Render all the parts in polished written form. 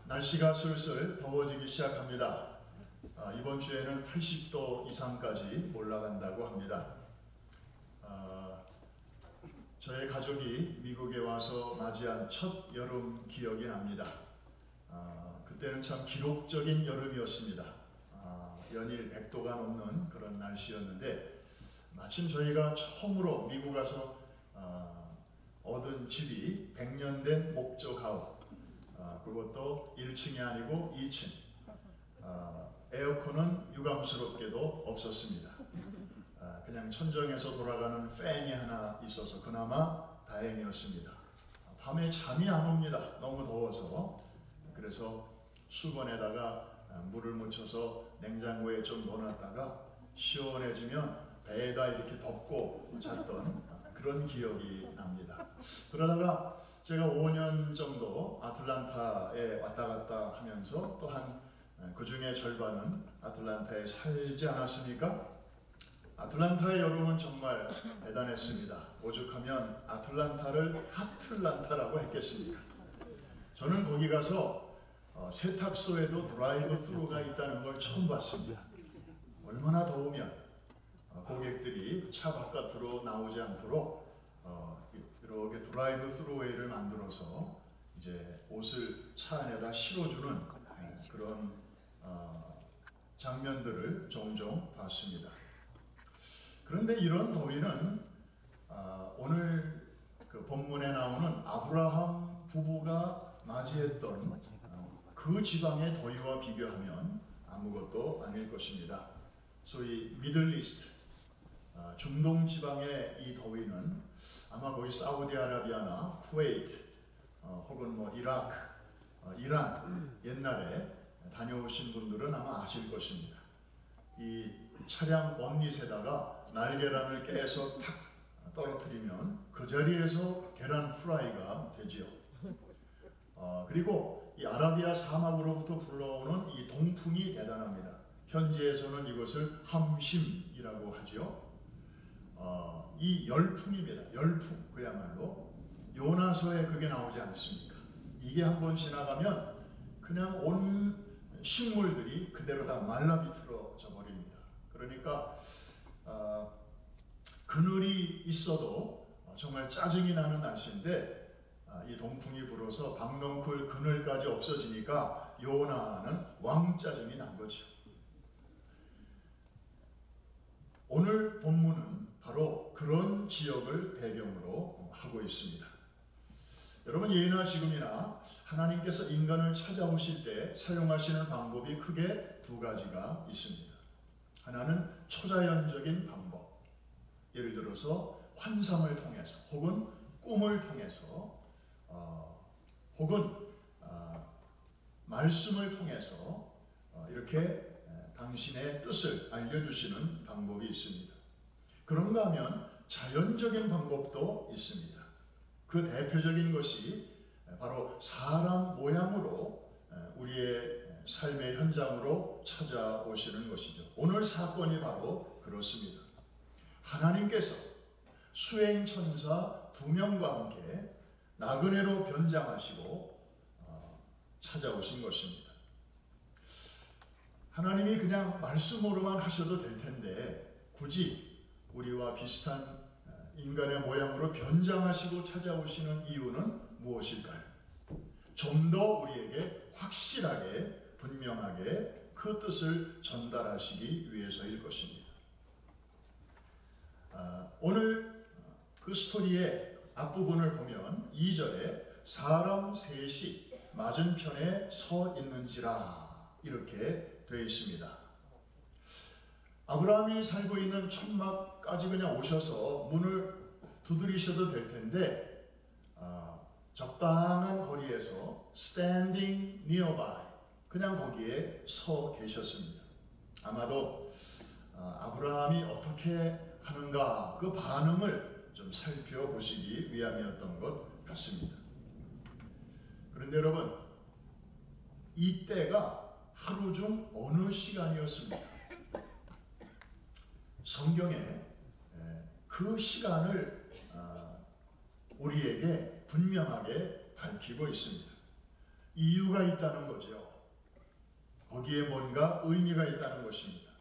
날씨가 슬슬 더워지기 시작합니다. 이번 주에는 80도 이상까지 올라간다고 합니다. 저의 가족이 미국에 와서 맞이한 첫 여름 기억이 납니다. 그때는 참 기록적인 여름이었습니다. 연일 100도가 넘는 그런 날씨였는데, 마침 저희가 처음으로 미국 와서 얻은 집이 100년 된 목조가옥, 그것도 1층이 아니고 2층. 에어컨은 유감스럽게도 없었습니다. 그냥 천정에서 돌아가는 팬이 하나 있어서 그나마 다행이었습니다. 밤에 잠이 안 옵니다. 너무 더워서. 그래서 수건에다가 물을 묻혀서 냉장고에 좀 넣어놨다가 시원해지면 배에다 이렇게 덮고 잤던 그런 기억이 납니다. 그러다가 제가 5년 정도 아틀란타에 왔다 갔다 하면서 또한 그 중에 절반은 아틀란타에 살지 않았습니까? 아틀란타의 여름은 정말 대단했습니다. 오죽하면 아틀란타를 하틀란타라고 했겠습니까? 저는 거기 가서 세탁소에도 드라이브 스루가 있다는 걸 처음 봤습니다. 얼마나 더우면 고객들이 차 바깥으로 나오지 않도록 이렇게 드라이브 스루웨이를 만들어서 이제 옷을 차 안에다 실어주는 그런 장면들을 종종 봤습니다. 그런데 이런 더위는 오늘 그 본문에 나오는 아브라함 부부가 맞이했던 그 지방의 더위와 비교하면 아무것도 아닐 것입니다. 소위 미들리스트, 중동 지방의 이 더위는 아마 거의 사우디아라비아나 쿠웨이트 혹은 뭐 이라크, 이란 옛날에 다녀오신 분들은 아마 아실 것입니다. 이 차량 bon넷에다가 날계란을 깨서 탁 떨어뜨리면 그 자리에서 계란 프라이가 되지요. 그리고 이 아라비아 사막으로부터 불러오는 이 동풍이 대단합니다. 현지에서는 이것을 함심이라고 하죠. 이 열풍입니다. 열풍, 그야말로 요나서에 그게 나오지 않습니까? 이게 한번 지나가면 그냥 온 식물들이 그대로 다 말라비틀어져 버립니다. 그러니까 그늘이 있어도 정말 짜증이 나는 날씨인데, 이 동풍이 불어서 박넝쿨 그늘까지 없어지니까 요나는 왕짜증이 난 거죠. 오늘 본문은 바로 그런 지역을 배경으로 하고 있습니다. 여러분, 예나 지금이나 하나님께서 인간을 찾아오실 때 사용하시는 방법이 크게 두 가지가 있습니다. 하나는 초자연적인 방법, 예를 들어서 환상을 통해서 혹은 꿈을 통해서 혹은 말씀을 통해서 이렇게 당신의 뜻을 알려주시는 방법이 있습니다. 그런가 하면 자연적인 방법도 있습니다. 그 대표적인 것이 바로 사람 모양으로 우리의 삶의 현장으로 찾아오시는 것이죠. 오늘 사건이 바로 그렇습니다. 하나님께서 수행천사 2명과 함께 나그네로 변장하시고 찾아오신 것입니다. 하나님이 그냥 말씀으로만 하셔도 될 텐데 굳이 우리와 비슷한 인간의 모양으로 변장하시고 찾아오시는 이유는 무엇일까요? 좀 더 우리에게 확실하게 분명하게 그 뜻을 전달하시기 위해서일 것입니다. 오늘 그 스토리의 앞부분을 보면 2절에 사람 셋이 맞은편에 서 있는지라 이렇게 되어 있습니다. 아브라함이 살고 있는 천막까지 그냥 오셔서 문을 두드리셔도 될 텐데 적당한 거리에서 standing nearby, 그냥 거기에 서 계셨습니다. 아마도 아브라함이 어떻게 하는가 그 반응을 좀 살펴보시기 위함이었던 것 같습니다. 그런데 여러분, 이때가 하루 중 어느 시간이었습니까? 성경에 그 시간을 우리에게 분명하게 밝히고 있습니다. 이유가 있다는 거죠. 거기에 뭔가 의미가 있다는 것입니다.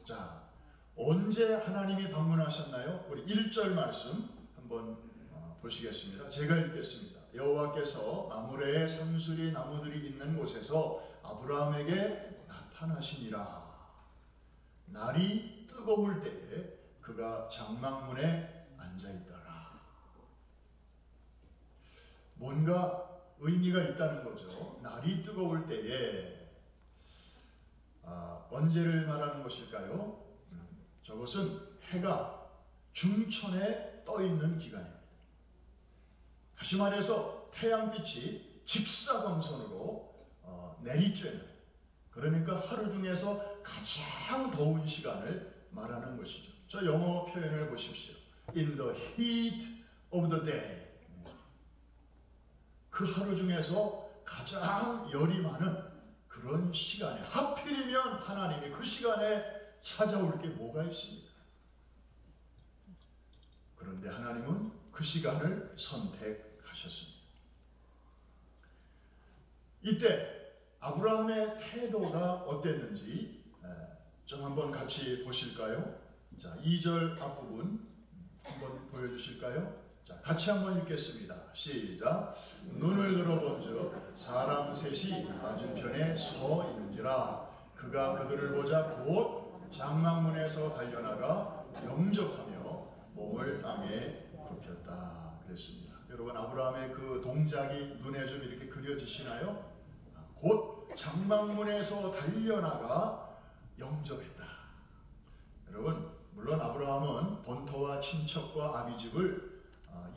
자, 언제 하나님이 방문하셨나요? 우리 1절 말씀 한번 보시겠습니다. 제가 읽겠습니다. 여호와께서 마므레의 상수리 나무들이 있는 곳에서 아브라함에게 나타나시니라. 날이 뜨거울 때에 그가 장막문에 앉아있더라. 뭔가 의미가 있다는 거죠. 날이 뜨거울 때에 언제를 말하는 것일까요? 저것은 해가 중천에 떠 있는 기간입니다. 다시 말해서 태양빛이 직사광선으로 내리쬐는, 그러니까 하루 중에서 가장 더운 시간을 말하는 것이죠. 저 영어 표현을 보십시오. In the heat of the day. 그 하루 중에서 가장 열이 많은 그런 시간에, 하필이면 하나님이 그 시간에 찾아올 게 뭐가 있습니까? 그런데 하나님은 그 시간을 선택하셨습니다. 이때 아브라함의 태도가 어땠는지 좀 한번 같이 보실까요? 자, 2절 앞부분 한번 보여주실까요? 자, 같이 한번 읽겠습니다. 시작. 눈을 들어본즉 사람 셋이 맞은편에 서 있는지라. 그가 그들을 보자 곧 장막문에서 달려나가 영접하며 몸을 땅에 굽혔다. 그랬습니다. 여러분, 아브라함의 그 동작이 눈에 좀 이렇게 그려지시나요? 곧 장막문에서 달려나가 영접했다. 여러분, 물론 아브라함은 본토와 친척과 아비집을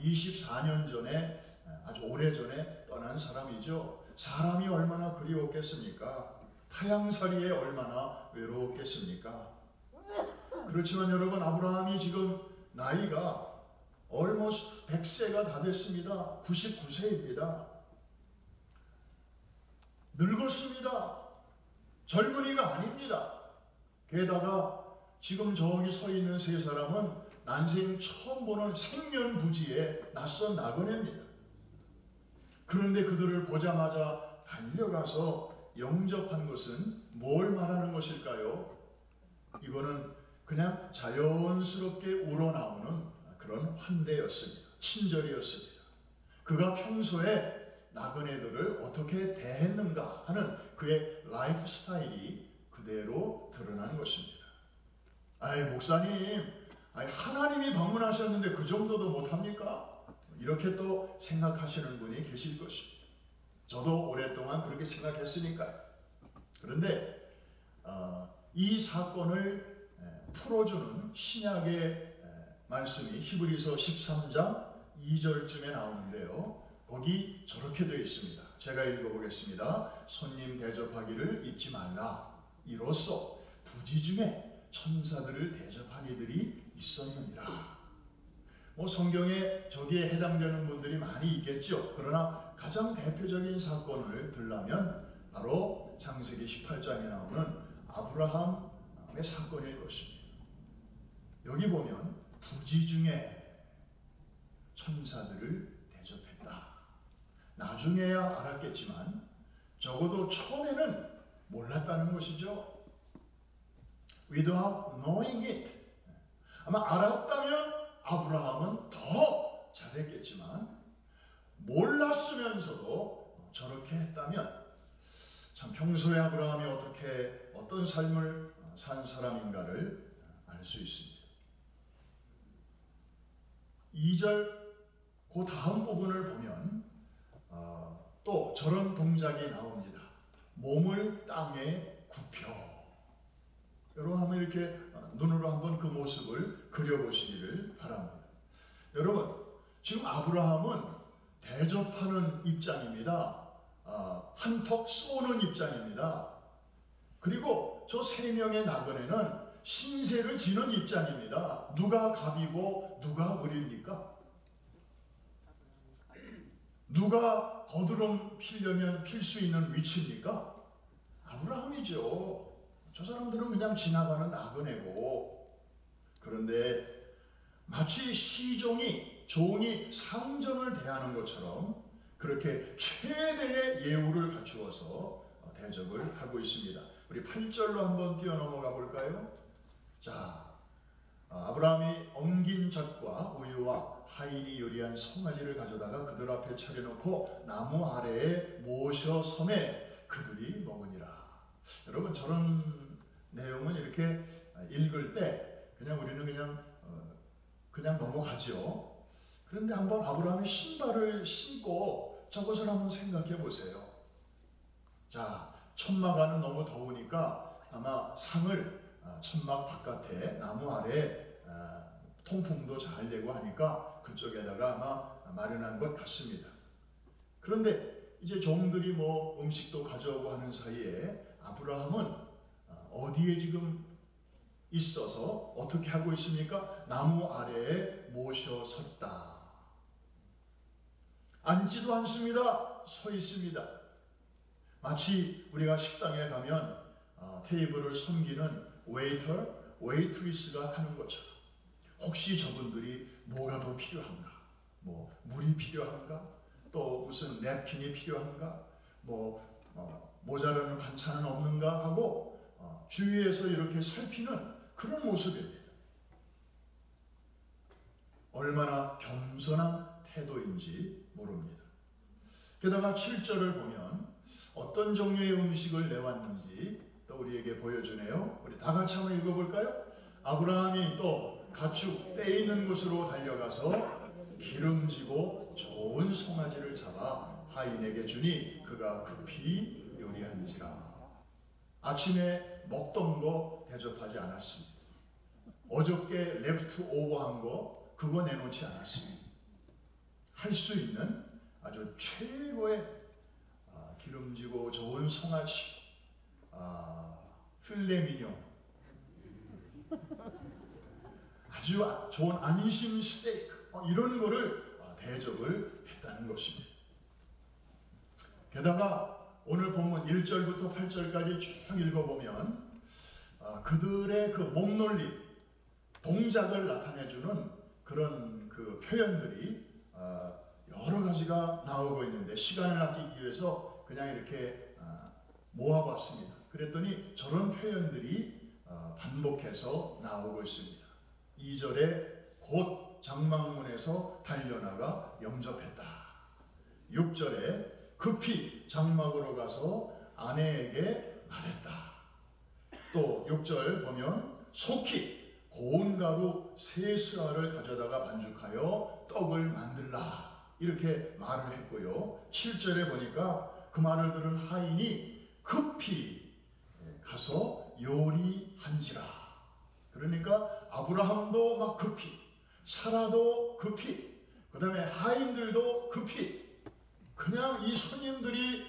24년 전에, 아주 오래전에 떠난 사람이죠. 사람이 얼마나 그리웠겠습니까? 타향살이에 얼마나 외로웠겠습니까? 그렇지만 여러분, 아브라함이 지금 나이가 almost 100세가 다 됐습니다. 99세입니다. 늙었습니다. 젊은이가 아닙니다. 게다가 지금 저기 서 있는 세 사람은 난생 처음 보는 생면부지의 낯선 나그네입니다. 그런데 그들을 보자마자 달려가서 영접한 것은 뭘 말하는 것일까요? 이거는 그냥 자연스럽게 우러나오는 그런 환대였습니다. 친절이었습니다. 그가 평소에 나그네들을 어떻게 대했는가 하는 그의 라이프 스타일이 그대로 드러난 것입니다. 아이, 목사님, 하나님이 방문하셨는데 그 정도도 못합니까? 이렇게 또 생각하시는 분이 계실 것입니다. 저도 오랫동안 그렇게 생각했으니까요. 그런데 이 사건을 풀어주는 신약의 말씀이 히브리서 13장 2절쯤에 나오는데요. 거기 저렇게 되어 있습니다. 제가 읽어보겠습니다. 손님 대접하기를 잊지 말라. 이로써 부지 중에 천사들을 대접한 이들이 있었느니라. 성경에 저기에 해당되는 분들이 많이 있겠죠. 그러나 가장 대표적인 사건을 들라면 바로 창세기 18장에 나오는 아브라함의 사건일 것입니다. 여기 보면 부지 중에 천사들을 대접했다. 나중에야 알았겠지만 적어도 처음에는 몰랐다는 것이죠. Without knowing it. 아마 알았다면 아브라함은 더 잘했겠지만 몰랐으면서도 저렇게 했다면 참 평소에 아브라함이 어떤 삶을 산 사람인가를 알 수 있습니다. 2절 그 다음 부분을 보면 또 저런 동작이 나옵니다. 몸을 땅에 굽혀. 여러분 한번 이렇게 눈으로 한번 그 모습을 그려보시기를 바랍니다. 여러분, 지금 아브라함은 대접하는 입장입니다. 한턱 쏘는 입장입니다. 그리고 저 세 명의 나그네는 신세를 지는 입장입니다. 누가 갑이고 누가 을입니까? 누가 거드름 피려면 필 수 있는 위치입니까? 아브라함이죠. 저 사람들은 그냥 지나가는 나그네고. 그런데 마치 종이 상전을 대하는 것처럼 그렇게 최대의 예우를 갖추어서 대접을 하고 있습니다. 우리 8절로 한번 뛰어넘어가 볼까요? 자, 아브라함이 엉긴 젖과 우유와 하인이 요리한 송아지를 가져다가 그들 앞에 차려놓고 나무 아래에 모셔 섬에 그들이 먹으니라. 여러분, 저런 내용은 이렇게 읽을 때 그냥 우리는 그냥 넘어가죠. 그런데 한번 아브라함이 신발을 신고 저것을 한번 생각해 보세요. 자, 천막안은 너무 더우니까 아마 상을 천막 바깥에 나무 아래 통풍도 잘 되고 하니까 그쪽에다가 아마 마련한 것 같습니다. 그런데 이제 종들이 뭐 음식도 가져오고 하는 사이에 아브라함은 어디에 지금 있어서 어떻게 하고 있습니까? 나무 아래에 모셔 섰다. 앉지도 않습니다. 서 있습니다. 마치 우리가 식당에 가면 테이블을 섬기는 웨이터, 웨이트리스가 하는 것처럼 혹시 저분들이 뭐가 더 필요한가? 뭐 물이 필요한가? 또 무슨 냅킨이 필요한가? 모자라는 반찬은 없는가? 하고 주위에서 이렇게 살피는 그런 모습입니다. 얼마나 겸손한 태도인지 모릅니다. 게다가 7절을 보면 어떤 종류의 음식을 내왔는지 또 우리에게 보여주네요. 우리 다 같이 한번 읽어볼까요? 아브라함이 또 가축 떼 있는 곳으로 달려가서 기름지고 좋은 송아지를 잡아 하인에게 주니 그가 급히 요리한지라. 아침에 먹던 거 대접하지 않았습니다. 어저께 레프트 오버한 거 그거 내놓지 않았습니다. 할 수 있는 아주 최고의 기름지고 좋은 송아지, 필레미뇽, 아주 좋은 안심 스테이크 이런 거를 대접을 했다는 것입니다. 게다가 오늘 본문 1절부터 8절까지 쭉 읽어보면 그들의 그 몸놀림, 동작을 나타내주는 그런 그 표현들이 여러 가지가 나오고 있는데 시간을 아끼기 위해서 그냥 이렇게 모아봤습니다. 그랬더니 저런 표현들이 반복해서 나오고 있습니다. 2절에 곧 장막문에서 달려나가 영접했다. 6절에 급히 장막으로 가서 아내에게 말했다. 또 6절 보면 속히 고운 가루 세 스아를 가져다가 반죽하여 떡을 만들라. 이렇게 말을 했고요. 7절에 보니까 그 말을 들은 하인이 급히 가서 요리한지라. 그러니까 아브라함도 막 급히, 사라도 급히, 그 다음에 하인들도 급히, 그냥 이 손님들이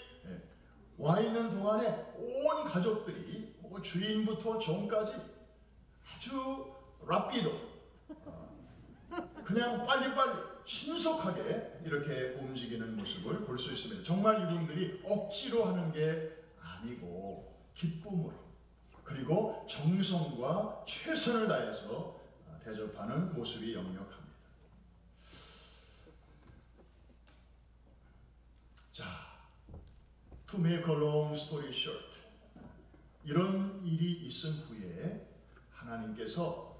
와 있는 동안에 온 가족들이 주인부터 종까지 아주 라피도 그냥 빨리빨리 신속하게 이렇게 움직이는 모습을 볼 수 있습니다. 정말 이분들이 억지로 하는 게 아니고 기쁨으로 그리고 정성과 최선을 다해서 대접하는 모습이 역력합니다. 자, to make a long story short, 이런 일이 있은 후에 하나님께서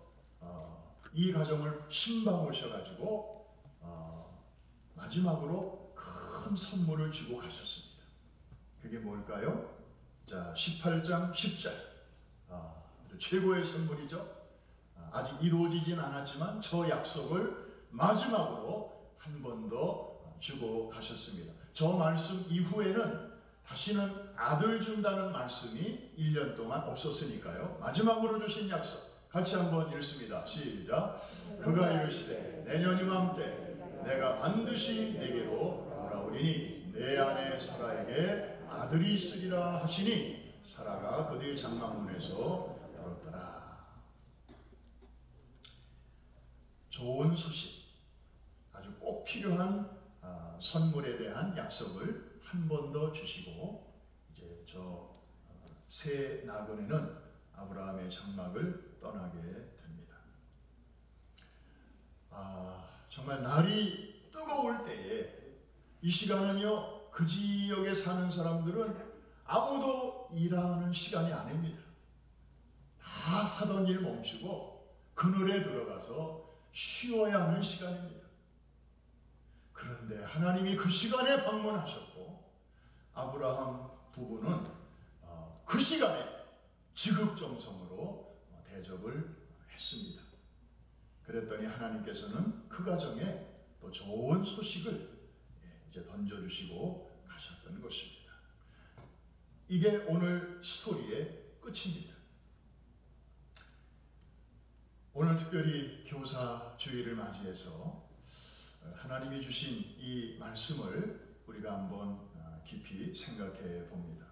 이 가정을 신방오셔가지고 마지막으로 큰 선물을 주고 가셨습니다. 그게 뭘까요? 자, 18장 10절, 최고의 선물이죠. 아직 이루어지진 않았지만 저 약속을 마지막으로 한 번 더 주고 가셨습니다. 저 말씀 이후에는 다시는 아들 준다는 말씀이 1년 동안 없었으니까요. 마지막으로 주신 약속 같이 한번 읽습니다. 시작. 그가 이르시되 내년 이맘때 내가 반드시 내게로 돌아오리니 내 아내 사라에게 아들이 있으리라 하시니 사라가 그들의 장막문에서 들었더라. 좋은 소식, 아주 꼭 필요한 선물에 대한 약속을 한 번 더 주시고 이제 저 새 나그네는 아브라함의 장막을 떠나게 됩니다. 정말 날이 뜨거울 때에 이 시간은요, 그 지역에 사는 사람들은 아무도 일하는 시간이 아닙니다. 다 하던 일 멈추고 그늘에 들어가서 쉬어야 하는 시간입니다. 그런데 하나님이 그 시간에 방문하셨고 아브라함 부부는 그 시간에 지극정성으로 대접을 했습니다. 그랬더니 하나님께서는 그 가정에 또 좋은 소식을 이제 던져주시고 가셨던 것입니다. 이게 오늘 스토리의 끝입니다. 오늘 특별히 교사 주일을 맞이해서 하나님이 주신 이 말씀을 우리가 한번 깊이 생각해 봅니다.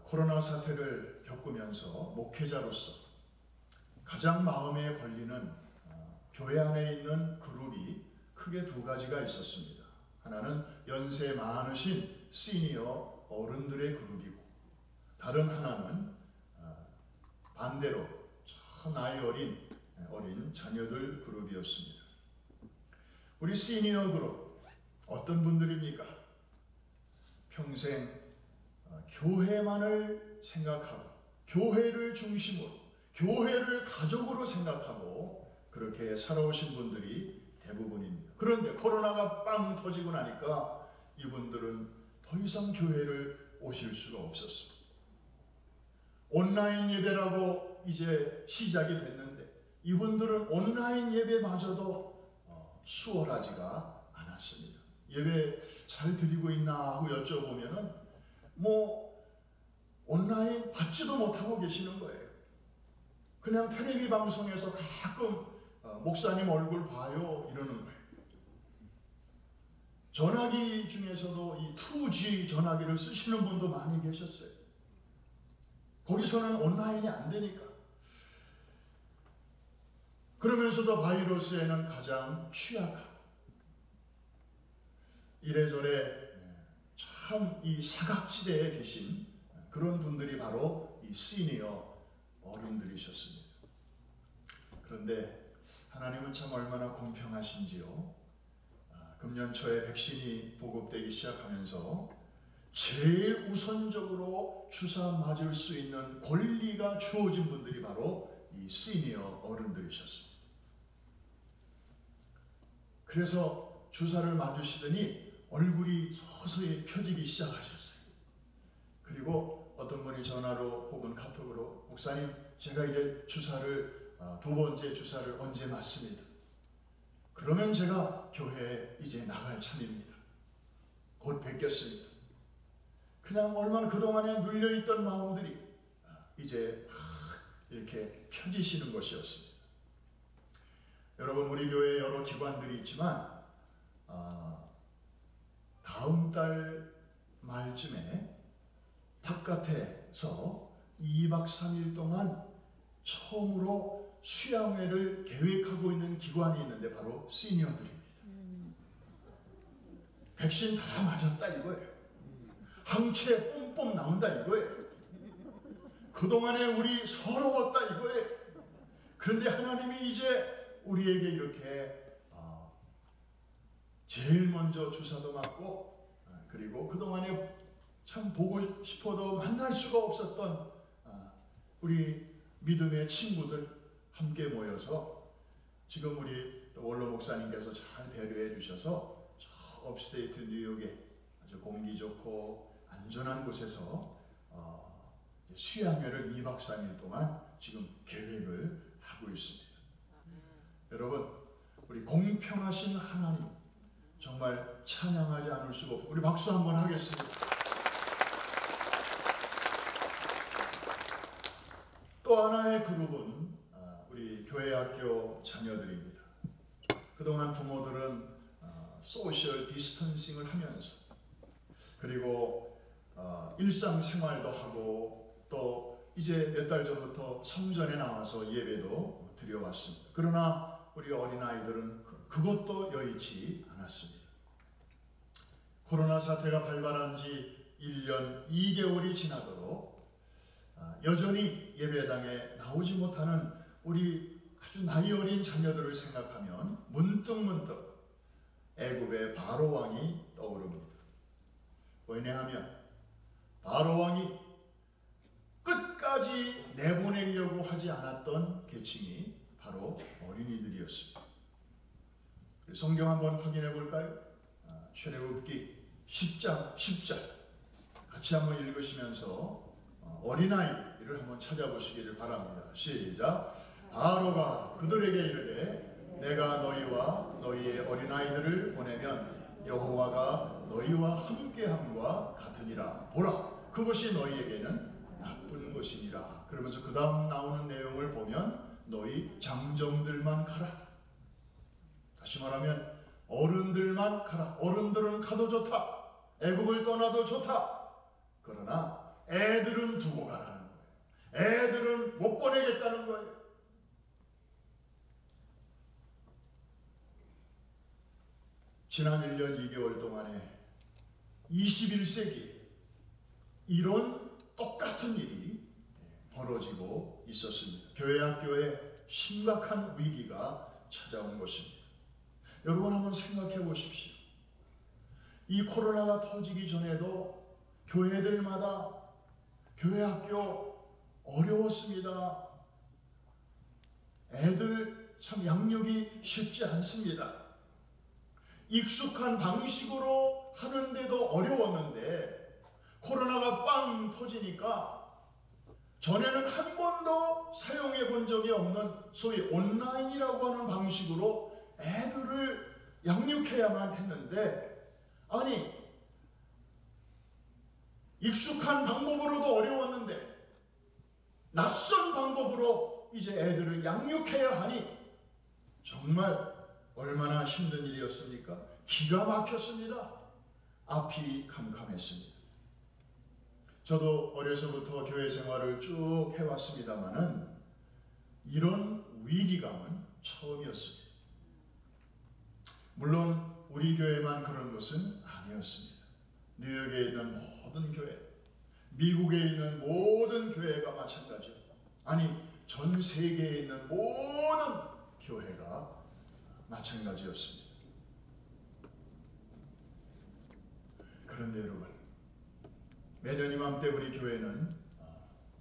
코로나 사태를 겪으면서 목회자로서 가장 마음에 걸리는 교회 안에 있는 그룹이 크게 두 가지가 있었습니다. 하나는 연세 많으신 시니어 어른들의 그룹이고 다른 하나는 반대로 저 나이 어린 자녀들 그룹이었습니다. 우리 시니어 그룹 어떤 분들입니까? 평생 교회만을 생각하고 교회를 중심으로 교회를 가족으로 생각하고 그렇게 살아오신 분들이 대부분입니다. 그런데 코로나가 빵 터지고 나니까 이분들은 더 이상 교회를 오실 수가 없었어요. 온라인 예배라고 이제 시작이 됐는데 이분들은 온라인 예배마저도 수월하지가 않았습니다. 예배 잘 드리고 있나 하고 여쭤보면은 온라인 받지도 못하고 계시는 거예요. 그냥 텔레비 방송에서 가끔 목사님 얼굴 봐요 이러는 거예요. 전화기 중에서도 이 2G 전화기를 쓰시는 분도 많이 계셨어요. 거기서는 온라인이 안 되니까. 그러면서도 바이러스에는 가장 취약하고 이래저래 참 이 사각지대에 계신 그런 분들이 바로 이 시니어 어른들이셨습니다. 그런데 하나님은 참 얼마나 공평하신지요. 금년 초에 백신이 보급되기 시작하면서 제일 우선적으로 주사 맞을 수 있는 권리가 주어진 분들이 바로 이 시니어 어른들이셨습니다. 그래서 주사를 맞으시더니 얼굴이 서서히 펴지기 시작하셨어요. 그리고 어떤 분이 전화로 혹은 카톡으로 목사님 제가 이제 주사를 두 번째 주사를 언제 맞습니다. 그러면 제가 교회에 이제 나갈 참입니다. 곧 뵙겠습니다. 그냥 얼마나 그동안에 눌려있던 마음들이 이제 이렇게 펴지시는 것이었습니다. 여러분 우리 교회에 여러 기관들이 있지만 다음 달 말쯤에 바깥에서 2박 3일 동안 처음으로 수양회를 계획하고 있는 기관이 있는데 바로 시니어들입니다. 백신 다 맞았다 이거예요. 항체 뿜뿜 나온다 이거예요. 그동안에 우리 서러웠다 이거예요. 그런데 하나님이 이제 우리에게 이렇게 제일 먼저 주사도 맞고 그리고 그동안에 참 보고 싶어도 만날 수가 없었던 우리 믿음의 친구들 함께 모여서 지금 우리 원로 목사님께서 잘 배려해 주셔서 저 업스테이트 뉴욕에 아주 공기 좋고 안전한 곳에서 수양회를 2박 3일 동안 지금 계획을 하고 있습니다. 여러분 우리 공평하신 하나님 정말 찬양하지 않을 수가 없고 우리 박수 한번 하겠습니다. 또 하나의 그룹은 우리 교회학교 자녀들입니다. 그동안 부모들은 소셜 디스턴싱을 하면서 그리고 일상생활도 하고 또 이제 몇 달 전부터 성전에 나와서 예배도 드려왔습니다. 그러나 우리 어린아이들은 그것도 여의치 않았습니다. 코로나 사태가 발발한 지 1년 2개월이 지나도록 여전히 예배당에 나오지 못하는 우리 아주 나이 어린 자녀들을 생각하면 문득 애굽의 바로 왕이 떠오릅니다. 왜냐하면 바로 왕이 끝까지 내보내려고 하지 않았던 계층이 바로 어린이들이었습니다. 성경 한번 확인해 볼까요? 출애굽기 10장 10절 같이 한번 읽으시면서 어린아이를 한번 찾아보시기를 바랍니다. 시작. 바로가 그들에게 이르되 내가 너희와 너희의 어린아이들을 보내면 여호와가 너희와 함께함과 같으니라. 보라, 그것이 너희에게는 나쁜 것이니라. 그러면서 그 다음 나오는 내용을 보면 너희 장정들만 가라. 다시 말하면 어른들만 가라. 어른들은 가도 좋다. 애굽을 떠나도 좋다. 그러나 애들은 두고 가라는 거예요. 애들은 못 보내겠다는 거예요. 지난 1년 2개월 동안에 21세기 이런 똑같은 일이 벌어지고 있었습니다. 교회 학교에 심각한 위기가 찾아온 것입니다. 여러분 한번 생각해 보십시오. 이 코로나가 터지기 전에도 교회들마다 교회 학교 어려웠습니다. 애들 참 양육이 쉽지 않습니다. 익숙한 방식으로 하는데도 어려웠는데 코로나가 빵 터지니까 전에는 한 번도 사용해 본 적이 없는 소위 온라인이라고 하는 방식으로 애들을 양육해야만 했는데, 아니 익숙한 방법으로도 어려웠는데 낯선 방법으로 이제 애들을 양육해야 하니 정말 얼마나 힘든 일이었습니까? 기가 막혔습니다. 앞이 캄캄했습니다. 저도 어려서부터 교회 생활을 쭉 해왔습니다마는 이런 위기감은 처음이었습니다. 물론 우리 교회만 그런 것은 아니었습니다. 뉴욕에 있는 모든 교회, 미국에 있는 모든 교회가 마찬가지였고, 아니 전 세계에 있는 모든 교회가 마찬가지였습니다. 그런데 여러분, 매년 이맘때 우리 교회는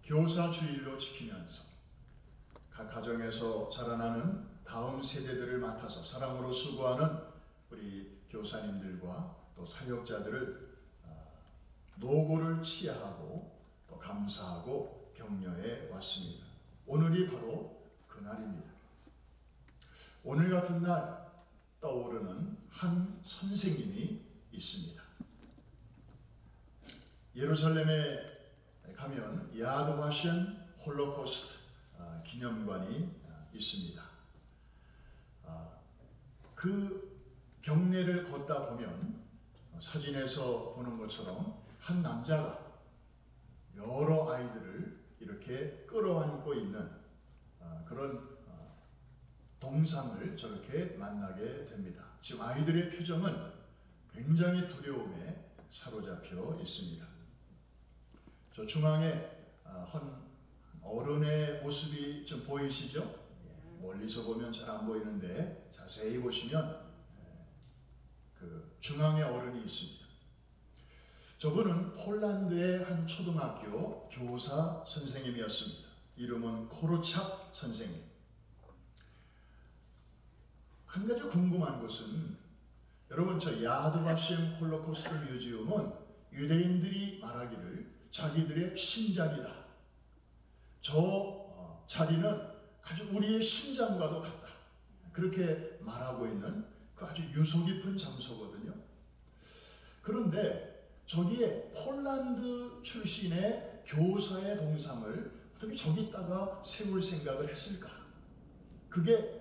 교사 주일로 지키면서 각 가정에서 자라나는 다음 세대들을 맡아서 사랑으로 수고하는 우리 교사님들과 또 사역자들을 노고를 치하하고 또 감사하고 격려해 왔습니다. 오늘이 바로 그날입니다. 오늘 같은 날 떠오르는 한 선생님이 있습니다. 예루살렘에 가면 야드 바셴 홀로코스트 기념관이 있습니다. 그 경내를 걷다 보면 사진에서 보는 것처럼 한 남자가 여러 아이들을 이렇게 끌어안고 있는 그런 동상을 저렇게 만나게 됩니다. 지금 아이들의 표정은 굉장히 두려움에 사로잡혀 있습니다. 저 중앙에 한 어른의 모습이 좀 보이시죠? 멀리서 보면 잘 안 보이는데 자세히 보시면 그 중앙에 어른이 있습니다. 저분은 폴란드의 한 초등학교 교사 선생님이었습니다. 이름은 코르찹 선생님. 한 가지 궁금한 것은, 여러분 저 야드 바셴 홀로코스트 뮤지엄은 유대인들이 말하기를 자기들의 심장이다. 저 자리는 아주 우리의 심장과도 같다. 그렇게 말하고 있는 그 아주 유서 깊은 장소거든요. 그런데 저기에 폴란드 출신의 교사의 동상을 어떻게 저기다가 세울 생각을 했을까? 그게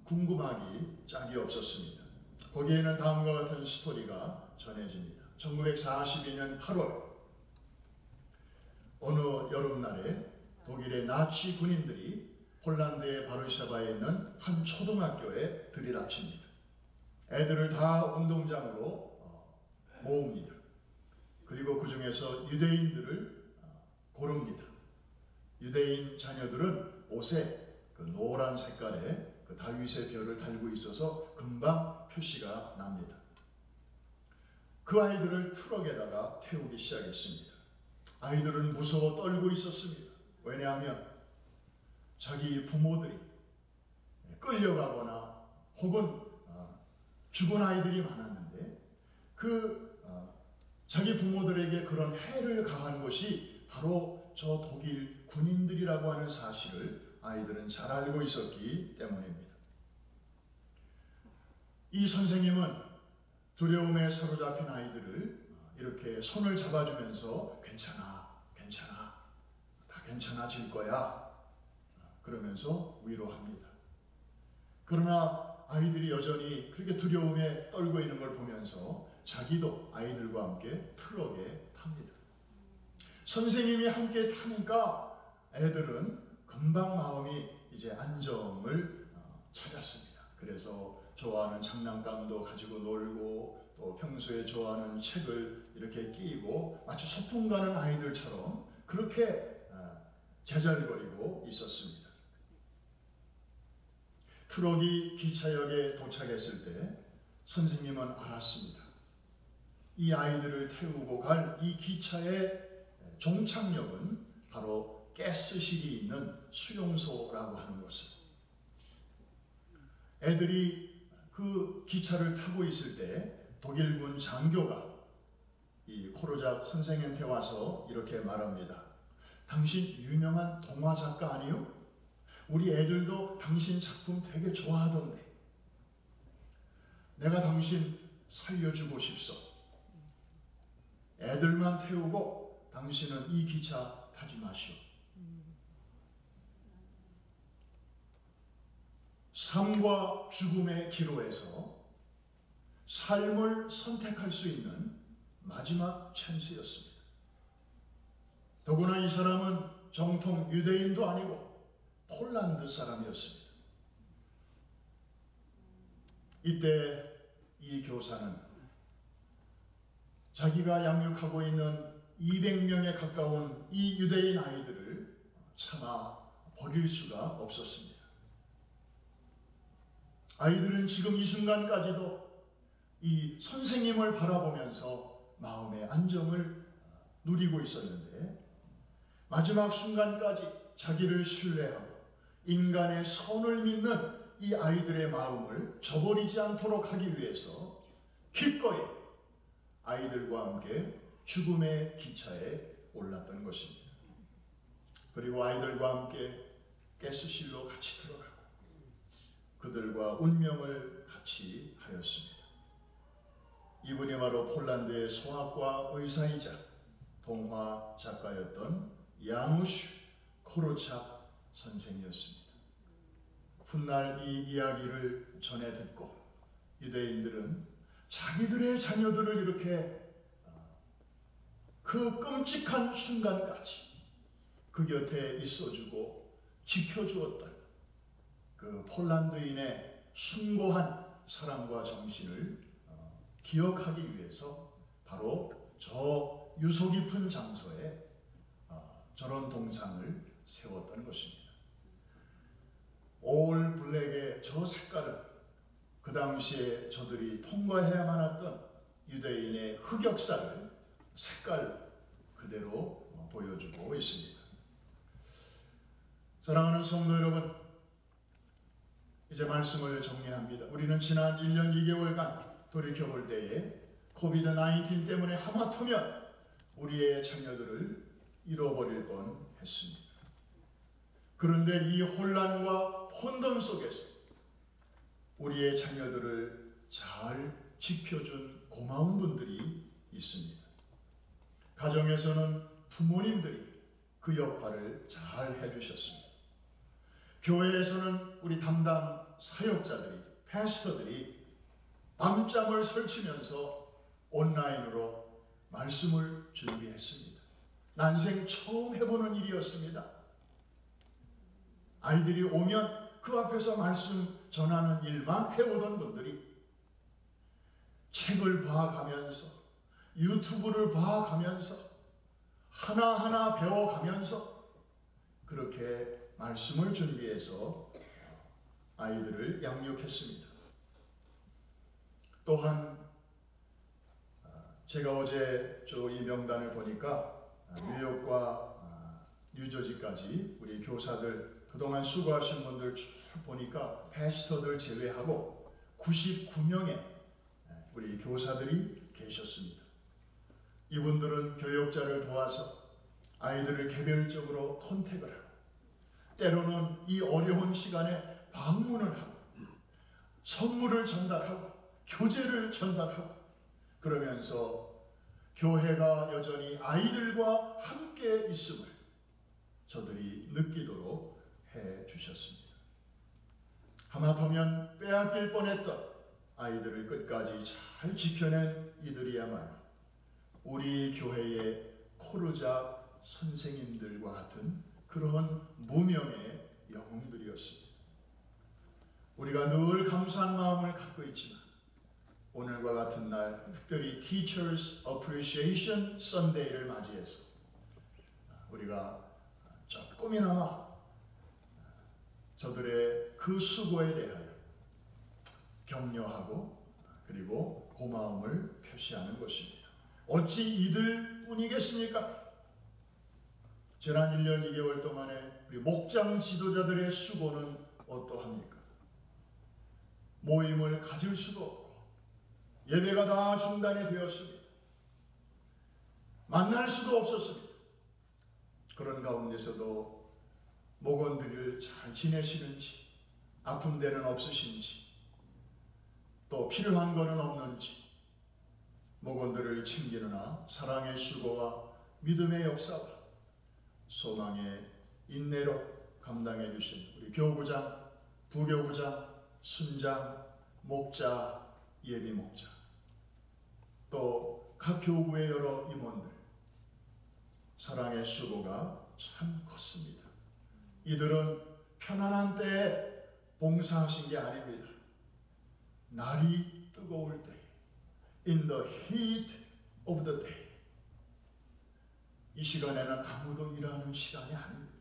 궁금하기 짝이 없었습니다. 거기에는 다음과 같은 스토리가 전해집니다. 1942년 8월 어느 여름날에 독일의 나치 군인들이 폴란드의 바르샤바에 있는 한 초등학교에 들이닥칩니다. 애들을 다 운동장으로 모읍니다. 그리고 그 중에서 유대인들을 고릅니다. 유대인 자녀들은 옷에 그 노란 색깔의 그 다윗의 별을 달고 있어서 금방 표시가 납니다. 그 아이들을 트럭에다가 태우기 시작했습니다. 아이들은 무서워 떨고 있었습니다. 왜냐하면 자기 부모들이 끌려가거나 혹은 죽은 아이들이 많았는데 자기 부모들에게 그런 해를 가한 것이 바로 저 독일 군인들이라고 하는 사실을 아이들은 잘 알고 있었기 때문입니다. 이 선생님은 두려움에 사로잡힌 아이들을 이렇게 손을 잡아주면서 괜찮아, 괜찮아, 다 괜찮아질 거야 그러면서 위로합니다. 그러나 아이들이 여전히 그렇게 두려움에 떨고 있는 걸 보면서 자기도 아이들과 함께 트럭에 탑니다. 선생님이 함께 타니까 애들은 금방 마음이 이제 안정을 찾았습니다. 그래서 좋아하는 장난감도 가지고 놀고 또 평소에 좋아하는 책을 이렇게 끼고 마치 소풍 가는 아이들처럼 그렇게 제잘거리고 있었습니다. 트럭이 기차역에 도착했을 때 선생님은 알았습니다. 이 아이들을 태우고 갈 이 기차의 종착역은 바로 가스실이 있는 수용소라고 하는 것을. 애들이 그 기차를 타고 있을 때 독일군 장교가 이 코르작 선생한테 와서 이렇게 말합니다. 당신 유명한 동화 작가 아니요? 우리 애들도 당신 작품 되게 좋아하던데 내가 당신 살려주고 싶소. 애들만 태우고 당신은 이 기차 타지 마시오. 삶과 죽음의 기로에서 삶을 선택할 수 있는 마지막 찬스였습니다. 더구나 이 사람은 정통 유대인도 아니고 폴란드 사람이었습니다. 이때 이 교사는 자기가 양육하고 있는 200명에 가까운 이 유대인 아이들을 차마 버릴 수가 없었습니다. 아이들은 지금 이 순간까지도 이 선생님을 바라보면서 마음의 안정을 누리고 있었는데 마지막 순간까지 자기를 신뢰하고 인간의 선을 믿는 이 아이들의 마음을 저버리지 않도록 하기 위해서 기꺼이 아이들과 함께 죽음의 기차에 올랐던 것입니다. 그리고 아이들과 함께 가스실로 같이 들어가고 그들과 운명을 같이 하였습니다. 이분이 바로 폴란드의 소아과 의사이자 동화 작가였던 야누sz 코르착 선생이었습니다. 훗날 이 이야기를 전해 듣고 유대인들은 자기들의 자녀들을 이렇게 그 끔찍한 순간까지 그 곁에 있어주고 지켜주었던 그 폴란드인의 숭고한 사랑과 정신을 기억하기 위해서 바로 저 유서 깊은 장소에 저런 동상을 세웠던 것입니다. 올 블랙의 저 색깔은 그 당시에 저들이 통과해야만 했던 유대인의 흑역사를 색깔로 그대로 보여주고 있습니다. 사랑하는 성도 여러분, 이제 말씀을 정리합니다. 우리는 지난 1년 2개월간 돌이켜볼 때에 코비드-19 때문에 하마터면 우리의 자녀들을 잃어버릴 뻔했습니다. 그런데 이 혼란과 혼돈 속에서 우리의 자녀들을 잘 지켜준 고마운 분들이 있습니다. 가정에서는 부모님들이 그 역할을 잘 해주셨습니다. 교회에서는 우리 담당 사역자들이, 패스터들이 밤잠을 설치면서 온라인으로 말씀을 준비했습니다. 난생 처음 해보는 일이었습니다. 아이들이 오면 그 앞에서 말씀 전하는 일만 해오던 분들이 책을 봐가면서 유튜브를 봐가면서 하나하나 배워가면서 그렇게 말씀을 준비해서 아이들을 양육했습니다. 또한 제가 어제 이 명단을 보니까 뉴욕과 뉴저지까지 우리 교사들 그동안 수고하신 분들 쭉 보니까 패스터들 제외하고 99명의 우리 교사들이 계셨습니다. 이분들은 교육자를 도와서 아이들을 개별적으로 컨택을 하고 때로는 이 어려운 시간에 방문을 하고 선물을 전달하고 교재를 전달하고 그러면서 교회가 여전히 아이들과 함께 있음을 저들이 느끼도록 해 주셨습니다. 하마터면 빼앗길 뻔했던 아이들을 끝까지 잘 지켜낸 이들이야말로 우리 교회의 코르자 선생님들과 같은 그런 무명의 영웅들이었습니다. 우리가 늘 감사한 마음을 갖고 있지만 오늘과 같은 날 특별히 Teachers Appreciation Sunday를 맞이해서 우리가 조금이나마 저들의 그 수고에 대하여 격려하고 그리고 고마움을 표시하는 것입니다. 어찌 이들뿐이겠습니까? 지난 1년 2개월 동안에 우리 목장 지도자들의 수고는 어떠합니까? 모임을 가질 수도 없고 예배가 다 중단이 되었습니다. 만날 수도 없었습니다. 그런 가운데서도 목원들을 잘 지내시는지 아픈 데는 없으신지 또 필요한 것은 없는지 목원들을 챙기느라 사랑의 수고와 믿음의 역사와 소망의 인내로 감당해 주신 우리 교구장, 부교구장, 순장, 목자, 예비목자 또 각 교구의 여러 임원들 사랑의 수고가 참 컸습니다. 이들은 편안한 때에 봉사하신 게 아닙니다. 날이 뜨거울 때 In the heat of the day 이 시간에는 아무도 일하는 시간이 아닙니다.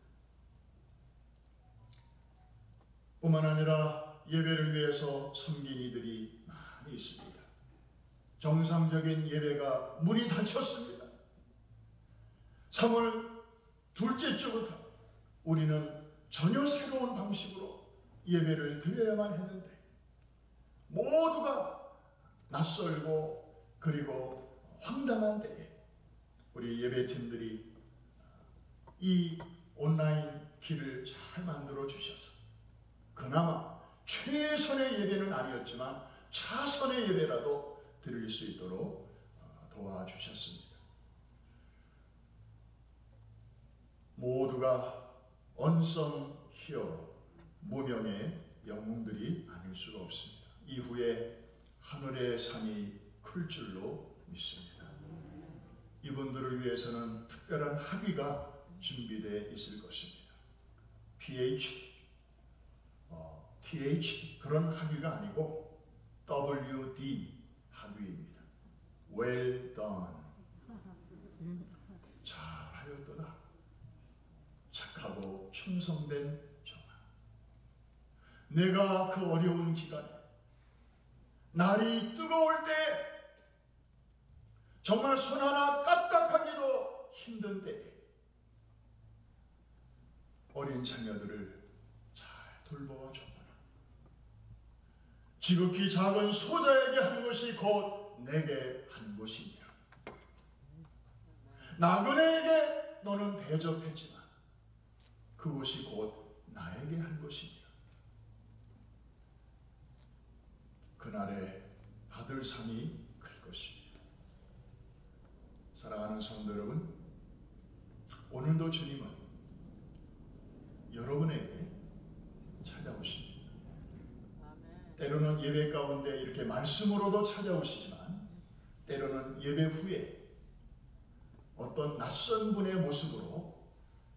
뿐만 아니라 예배를 위해서 섬긴 이들이 많이 있습니다. 정상적인 예배가 문이 닫혔습니다. 3월 둘째 주부터 우리는 전혀 새로운 방식으로 예배를 드려야만 했는데 모두가 낯설고 그리고 황당한 때에 우리 예배팀들이 이 온라인 길을 잘 만들어 주셔서 그나마 최선의 예배는 아니었지만 차선의 예배라도 드릴 수 있도록 도와주셨습니다. 모두가 언성 히어로, 무명의 영웅들이 아닐 수가 없습니다. 이후에 하늘의 산이 클 줄로 믿습니다. 이분들을 위해서는 특별한 학위가 준비되어 있을 것입니다. PhD, THD 그런 학위가 아니고 WD 학위입니다. Well done. 잘하였도다. 착하고 충성된 종아. 내가 그 어려운 기간에 날이 뜨거울 때 정말 손 하나 까딱하기도 힘든 때에 어린 자녀들을 잘 돌보아 줬구나. 지극히 작은 소자에게 한 것이 곧 내게 한 것이니라. 나그네에게 너는 대접했지만 그것이 곧 나에게 한 것이니라. 그날에 받을 상이 클 것입니다. 사랑하는 성도 여러분, 오늘도 주님은 여러분에게 찾아오십니다. 때로는 예배 가운데 이렇게 말씀으로도 찾아오시지만 때로는 예배 후에 어떤 낯선 분의 모습으로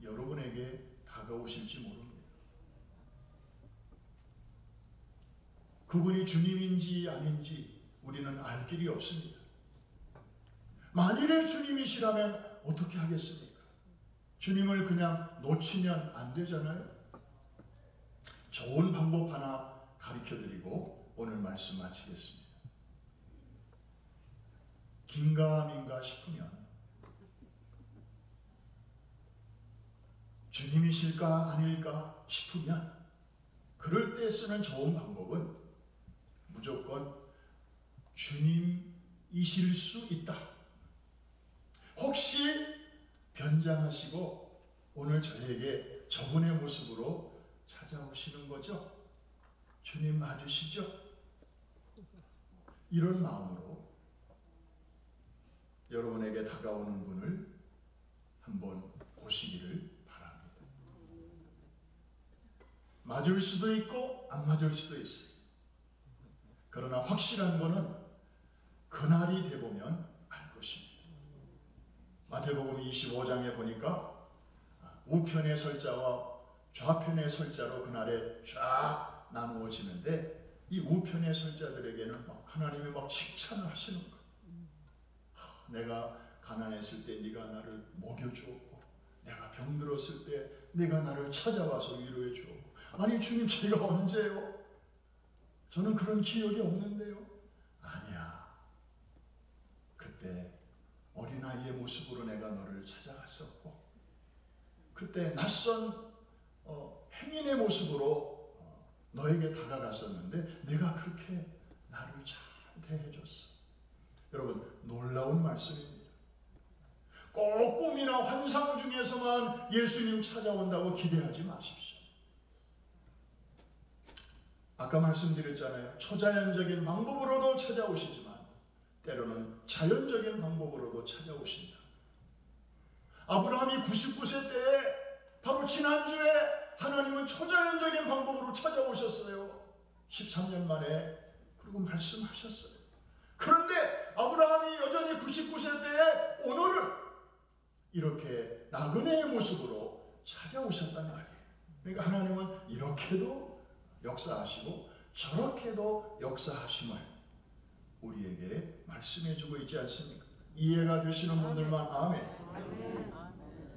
여러분에게 다가오실지 모릅니다. 그분이 주님인지 아닌지 우리는 알 길이 없습니다. 만일에 주님이시라면 어떻게 하겠습니까? 주님을 그냥 놓치면 안 되잖아요. 좋은 방법 하나 가르쳐드리고 오늘 말씀 마치겠습니다. 긴가민가 싶으면, 주님이실까 아닐까 싶으면, 그럴 때 쓰는 좋은 방법은 무조건 주님이실 수 있다. 혹시 변장하시고 오늘 저에게 저분의 모습으로 찾아오시는 거죠? 주님 맞으시죠? 이런 마음으로 여러분에게 다가오는 분을 한번 보시기를 바랍니다. 맞을 수도 있고 안 맞을 수도 있어요. 그러나 확실한 거는 그날이 되보면 알 것입니다. 마태복음 25장에 보니까 우편의 설자와 좌편의 설자로 그날에 쫙 나누어지는데, 이 우편의 설자들에게는 하나님이 막 칭찬을 하시는 거예요. 내가 가난했을 때 네가 나를 먹여주었고, 내가 병들었을 때 네가 나를 찾아와서 위로해 주었고. 아니 주님, 제가 언제요? 저는 그런 기억이 없는데요. 아니야, 그때 어린아이의 모습으로 내가 너를 찾아갔었고, 그때 낯선 행인의 모습으로 너에게 다가갔었는데 내가 그렇게 나를 잘 대해줬어. 여러분, 놀라운 말씀입니다. 꼭 꿈이나 환상 중에서만 예수님 찾아온다고 기대하지 마십시오. 아까 말씀드렸잖아요. 초자연적인 방법으로도 찾아오시지만 때로는 자연적인 방법으로도 찾아오신다. 아브라함이 99세 때에, 바로 지난주에 하나님은 초자연적인 방법으로 찾아오셨어요. 13년 만에. 그리고 말씀하셨어요. 그런데 아브라함이 여전히 99세 때에 오늘은 이렇게 나그네의 모습으로 찾아오셨단 말이에요. 그러니까 하나님은 이렇게도 역사하시고 저렇게도 역사하심을 우리에게 말씀해주고 있지 않습니까? 이해가 되시는 분들만 아멘.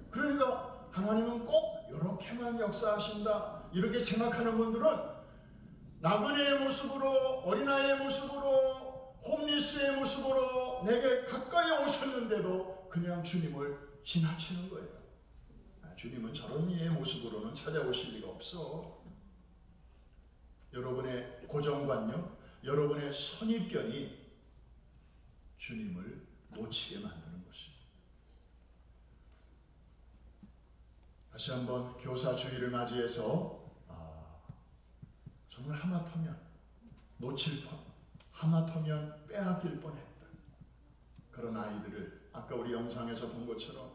그러니까 하나님은 꼭 이렇게만 역사하신다 이렇게 생각하는 분들은 나그네의 모습으로, 어린아이의 모습으로, 홈리스의 모습으로 내게 가까이 오셨는데도 그냥 주님을 지나치는 거예요. 주님은 저런 이의 모습으로는 찾아오실 리가 없어. 여러분의 고정관념, 여러분의 선입견이 주님을 놓치게 만드는 것입니다. 다시 한번 교사주의를 맞이해서 정말 하마터면 놓칠 뻔, 하마터면 빼앗길 뻔했다. 그런 아이들을 아까 우리 영상에서 본 것처럼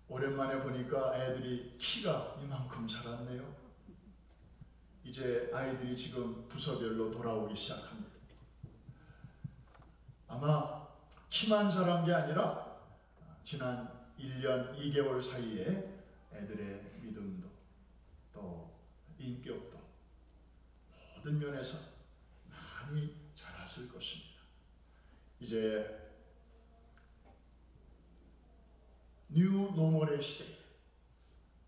오랜만에 보니까 애들이 키가 이만큼 자랐네요. 이제 아이들이 지금 부서별로 돌아오기 시작합니다. 아마 키만 자란 게 아니라 지난 1년 2개월 사이에 애들의 믿음도 또 인격도 모든 면에서 많이 자랐을 것입니다. 이제 뉴 노멀의 시대,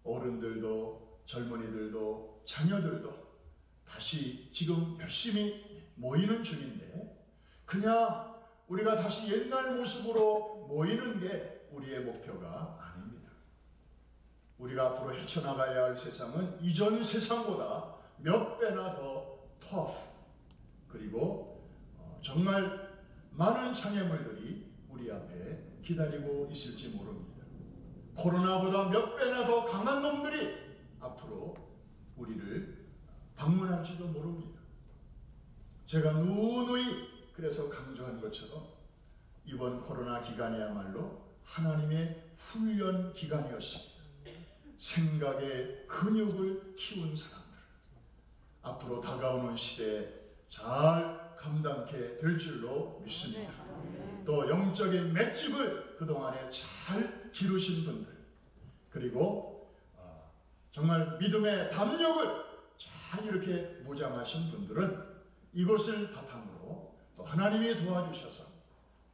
어른들도 젊은이들도 자녀들도 다시 지금 열심히 모이는 중인데, 그냥 우리가 다시 옛날 모습으로 모이는 게 우리의 목표가 아닙니다. 우리가 앞으로 헤쳐나가야 할 세상은 이전 세상보다 몇 배나 더 터프, 그리고 정말 많은 장애물들이 우리 앞에 기다리고 있을지 모릅니다. 코로나보다 몇 배나 더 강한 놈들이 앞으로 우리를 방문할지도 모릅니다. 제가 누누이 그래서 강조한 것처럼 이번 코로나 기간이야말로 하나님의 훈련 기간이었습니다. 생각의 근육을 키운 사람들, 앞으로 다가오는 시대에 잘 감당케 될 줄로 믿습니다. 또 영적인 맷집을 그동안에 잘 기르신 분들, 그리고 정말 믿음의 담력을 잘 이렇게 무장하신 분들은 이것을 바탕으로 또 하나님이 도와주셔서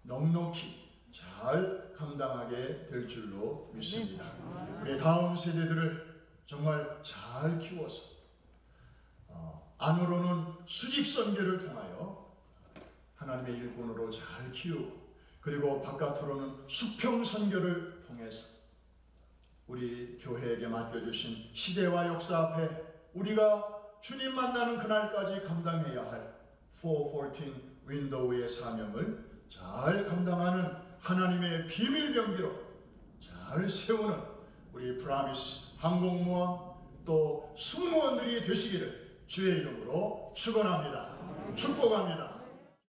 넉넉히 잘 감당하게 될 줄로 믿습니다. 우리 다음 세대들을 정말 잘 키워서 안으로는 수직 선교를 통하여 하나님의 일꾼으로 잘 키우고, 그리고 바깥으로는 수평 선교를 통해서 우리 교회에게 맡겨주신 시대와 역사 앞에 우리가 주님 만나는 그날까지 감당해야 할 414 윈도우의 사명을 잘 감당하는 하나님의 비밀 병기로 잘 세우는 우리 프라미스 항공모함 또 승무원들이 되시기를 주의 이름으로 축원합니다. 축복합니다.